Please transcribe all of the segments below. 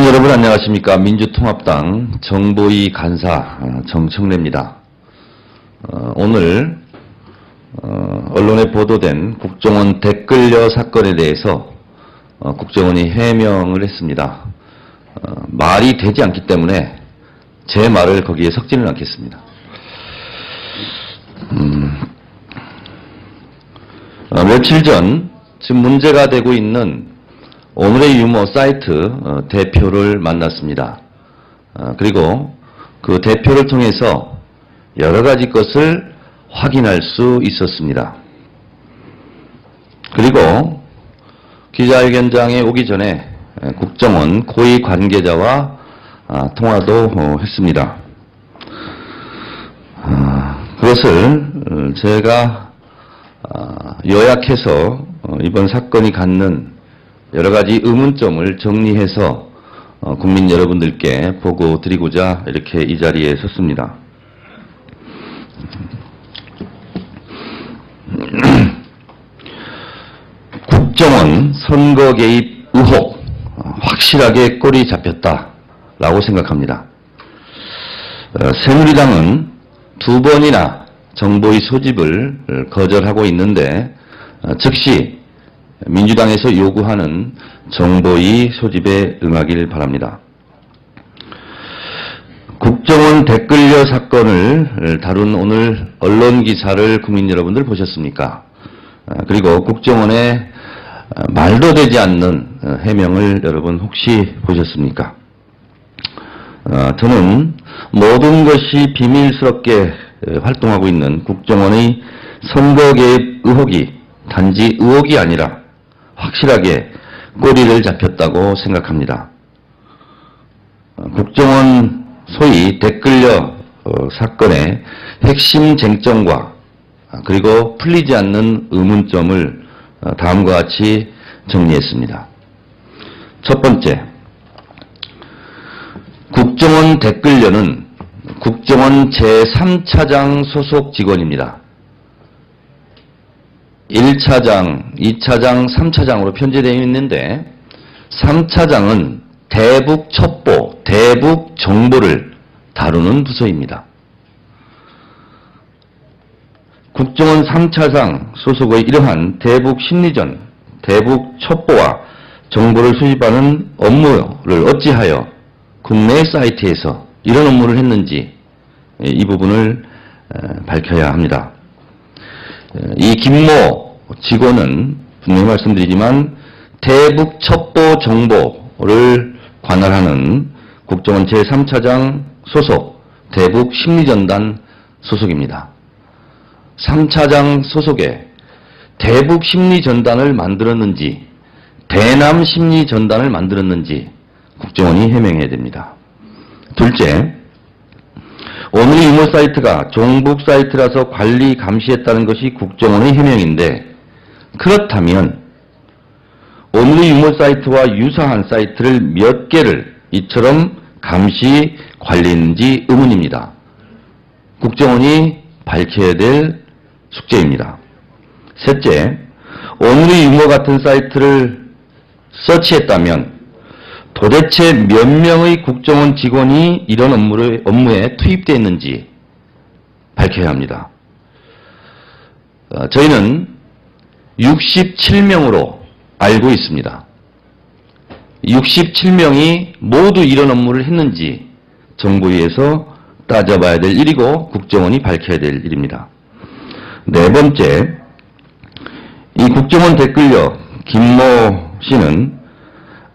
여러분 안녕하십니까. 민주통합당 정보위 간사 정청래입니다. 오늘 언론에 보도된 국정원 댓글녀 사건에 대해서 국정원이 해명을 했습니다. 말이 되지 않기 때문에 제 말을 거기에 섞지는 않겠습니다. 며칠 전 지금 문제가 되고 있는 오늘의 유머 사이트 대표를 만났습니다. 그리고 그 대표를 통해서 여러 가지 것을 확인할 수 있었습니다. 그리고 기자회견장에 오기 전에 국정원 고위 관계자와 통화도 했습니다. 그것을 제가 요약해서 이번 사건이 갖는 여러 가지 의문점을 정리해서 국민 여러분들께 보고 드리고자 이렇게 이 자리에 섰습니다. 국정원 선거 개입 의혹 확실하게 꼬리 잡혔다라고 생각합니다. 새누리당은 두 번이나 정보위 소집을 거절하고 있는데 즉시 민주당에서 요구하는 정보위 소집에 응하길 바랍니다. 국정원 댓글녀 사건을 다룬 오늘 언론 기사를 국민 여러분들 보셨습니까? 그리고 국정원의 말도 되지 않는 해명을 여러분 혹시 보셨습니까? 저는 모든 것이 비밀스럽게 활동하고 있는 국정원의 선거 개입 의혹이 단지 의혹이 아니라 확실하게 꼬리를 잡혔다고 생각합니다. 국정원 소위 댓글녀 사건의 핵심 쟁점과 그리고 풀리지 않는 의문점을 다음과 같이 정리했습니다. 첫 번째, 국정원 댓글녀는 국정원 제3차장 소속 직원입니다. 1차장, 2차장, 3차장으로 편제되어 있는데 3차장은 대북 첩보, 대북 정보를 다루는 부서입니다. 국정원 3차장 소속의 이러한 대북 심리전, 대북 첩보와 정보를 수집하는 업무를 어찌하여 국내 사이트에서 이런 업무를 했는지 이 부분을 밝혀야 합니다. 이 김모 직원은 분명히 말씀드리지만 대북 첩보 정보를 관할하는 국정원 제3차장 소속 대북 심리전단 소속입니다. 3차장 소속에 대북 심리전단을 만들었는지 대남 심리전단을 만들었는지 국정원이 해명해야 됩니다. 둘째, 오늘의 유머 사이트가 종북 사이트라서 관리 감시했다는 것이 국정원의 해명인데 그렇다면 오늘의 유머 사이트와 유사한 사이트를 몇 개를 이처럼 감시 관리했는지 의문입니다. 국정원이 밝혀야 될 숙제입니다. 셋째, 오늘의 유머 같은 사이트를 서치했다면 도대체 몇 명의 국정원 직원이 이런 업무에 투입되어 있는지 밝혀야 합니다. 저희는 67명으로 알고 있습니다. 67명이 모두 이런 업무를 했는지 정보위에서 따져봐야 될 일이고 국정원이 밝혀야 될 일입니다. 네 번째, 이 국정원 댓글녀 김모 씨는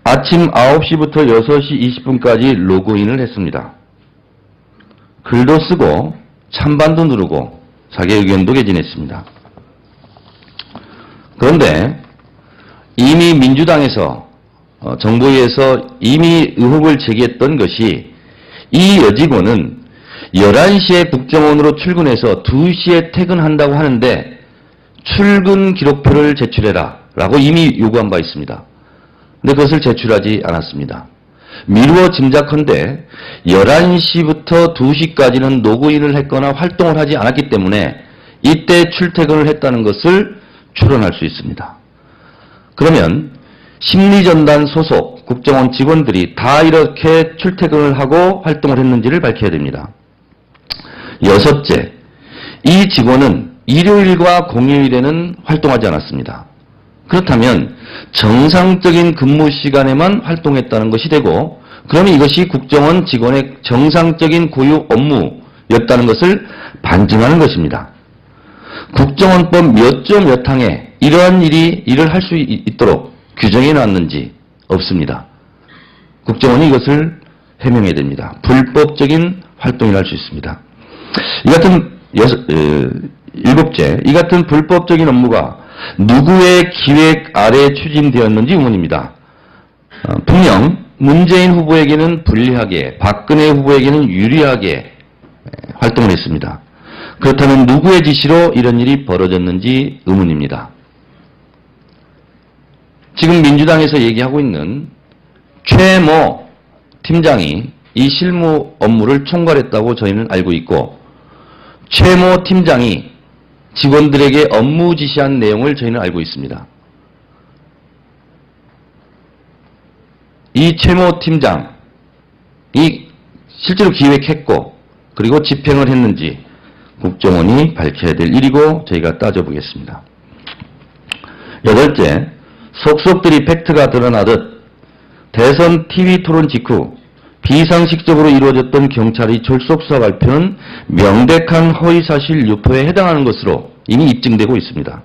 아침 9시부터 6시 20분까지 로그인을 했습니다. 글도 쓰고 찬반도 누르고 자기 의견도 개진했습니다. 그런데 이미 민주당에서 정보위에서 이미 의혹을 제기했던 것이 이 여직원은 11시에 국정원으로 출근해서 2시에 퇴근한다고 하는데 출근 기록표를 제출해라 라고 이미 요구한 바 있습니다. 근데 그것을 제출하지 않았습니다. 미루어 짐작컨대 11시부터 2시까지는 로그인을 했거나 활동을 하지 않았기 때문에 이때 출퇴근을 했다는 것을 추론할 수 있습니다. 그러면 심리전단 소속 국정원 직원들이 다 이렇게 출퇴근을 하고 활동을 했는지를 밝혀야 됩니다. 여섯째, 이 직원은 일요일과 공휴일에는 활동하지 않았습니다. 그렇다면 정상적인 근무 시간에만 활동했다는 것이 되고, 그러면 이것이 국정원 직원의 정상적인 고유 업무였다는 것을 반증하는 것입니다. 국정원법 몇 조 몇 항에 이러한 일을 할 수 있도록 규정해 놨는지 없습니다. 국정원이 이것을 해명해야 됩니다. 불법적인 활동을 할 수 있습니다. 이 같은 일곱째, 이 같은 불법적인 업무가 누구의 기획 아래 추진되었는지 의문입니다. 분명 문재인 후보에게는 불리하게, 박근혜 후보에게는 유리하게 활동을 했습니다. 그렇다면 누구의 지시로 이런 일이 벌어졌는지 의문입니다. 지금 민주당에서 얘기하고 있는 최모 팀장이 이 실무 업무를 총괄했다고 저희는 알고 있고, 최모 팀장이 직원들에게 업무 지시한 내용을 저희는 알고 있습니다. 이 최모 팀장이 실제로 기획했고 그리고 집행을 했는지 국정원이 밝혀야 될 일이고 저희가 따져보겠습니다. 여덟째, 속속들이 팩트가 드러나듯 대선 TV 토론 직후 비상식적으로 이루어졌던 경찰의 졸속수사 발표는 명백한 허위사실 유포에 해당하는 것으로 이미 입증되고 있습니다.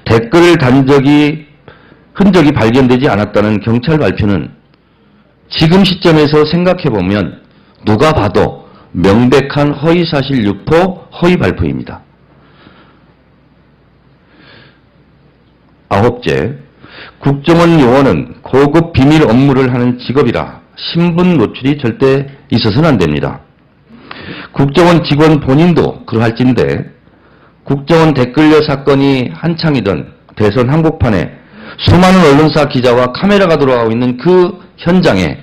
댓글을 단 흔적이 발견되지 않았다는 경찰 발표는 지금 시점에서 생각해보면 누가 봐도 명백한 허위사실 유포, 허위 발표입니다. 아홉째, 국정원 요원은 고급 비밀 업무를 하는 직업이라 신분 노출이 절대 있어서는 안 됩니다. 국정원 직원 본인도 그러할진데 국정원 댓글녀 사건이 한창이던 대선 한복판에 수많은 언론사 기자와 카메라가 돌아가고 있는 그 현장에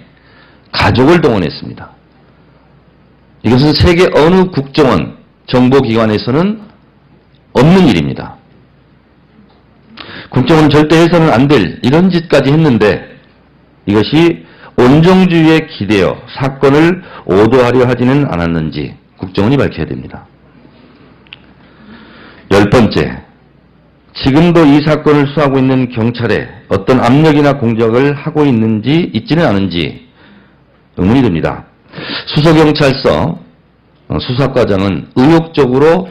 가족을 동원했습니다. 이것은 세계 어느 국정원 정보기관에서는 없는 일입니다. 국정원은 절대 해서는 안 될 이런 짓까지 했는데 이것이 온정주의에 기대어 사건을 오도하려 하지는 않았는지 국정원이 밝혀야 됩니다. 10번째, 지금도 이 사건을 수사하고 있는 경찰에 어떤 압력이나 공작을 하고 있지는 않은지 의문이 듭니다. 수서경찰서 수사과장은 의욕적으로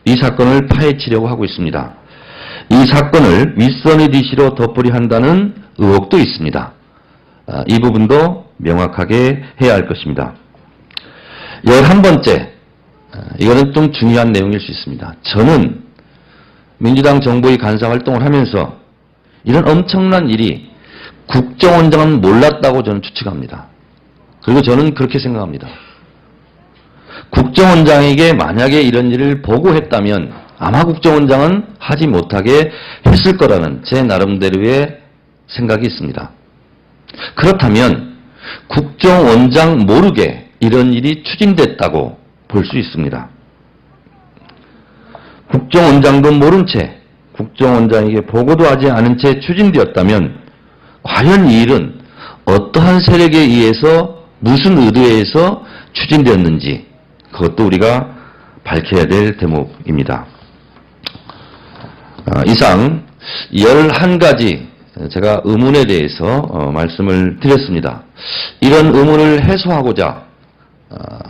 이 사건을 파헤치려고 하고 있습니다. 이 사건을 윗선의 지시로 덮으려 한다는 의혹도 있습니다. 이 부분도 명확하게 해야 할 것입니다. 11번째, 이거는 좀 중요한 내용일 수 있습니다. 저는 민주당 정보위 간사 활동을 하면서 이런 엄청난 일이 국정원장은 몰랐다고 저는 추측합니다. 그리고 저는 그렇게 생각합니다. 국정원장에게 만약에 이런 일을 보고했다면 아마 국정원장은 하지 못하게 했을 거라는 제 나름대로의 생각이 있습니다. 그렇다면 국정원장 모르게 이런 일이 추진됐다고 볼 수 있습니다. 국정원장도 모른 채 국정원장에게 보고도 하지 않은 채 추진되었다면 과연 이 일은 어떠한 세력에 의해서 무슨 의도에 의해서 추진되었는지 그것도 우리가 밝혀야 될 대목입니다. 이상 11가지 제가 의문에 대해서 말씀을 드렸습니다. 이런 의문을 해소하고자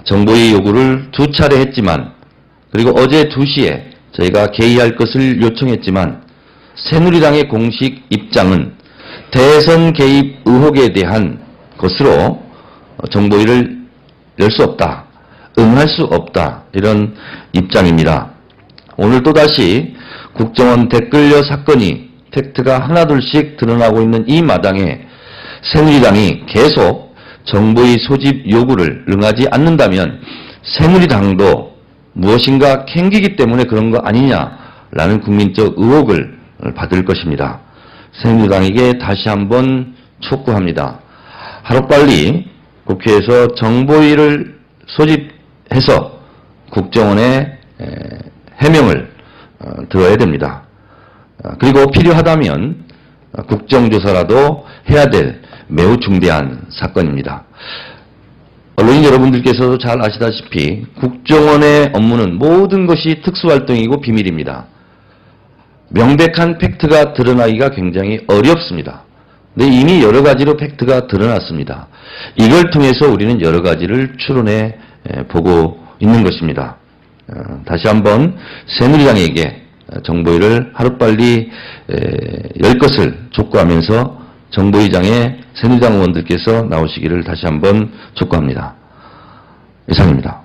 정보위 요구를 2차례 했지만 그리고 어제 2시에 저희가 개의할 것을 요청했지만 새누리당의 공식 입장은 대선 개입 의혹에 대한 것으로 정보위를 열 수 없다, 응할 수 없다 이런 입장입니다. 오늘 또다시 국정원 댓글녀 사건이 팩트가 하나둘씩 드러나고 있는 이 마당에 새누리당이 계속 정보위 소집 요구를 응하지 않는다면 새누리당도 무엇인가 캥기기 때문에 그런 거 아니냐라는 국민적 의혹을 받을 것입니다. 새누리당에게 다시 한번 촉구합니다. 하루빨리 국회에서 정보위를 소집해서 국정원의 해명을 들어야 됩니다. 그리고 필요하다면 국정조사라도 해야 될 매우 중대한 사건입니다. 언론인 여러분들께서도 잘 아시다시피 국정원의 업무는 모든 것이 특수활동이고 비밀입니다. 명백한 팩트가 드러나기가 굉장히 어렵습니다. 근데 이미 여러 가지로 팩트가 드러났습니다. 이걸 통해서 우리는 여러 가지를 추론해 보고 있는 것입니다. 다시 한번 새누리당에게 정보위를 하루빨리 열 것을 촉구하면서 정보위장에 새누리당 의원들께서 나오시기를 다시 한번 촉구합니다. 이상입니다.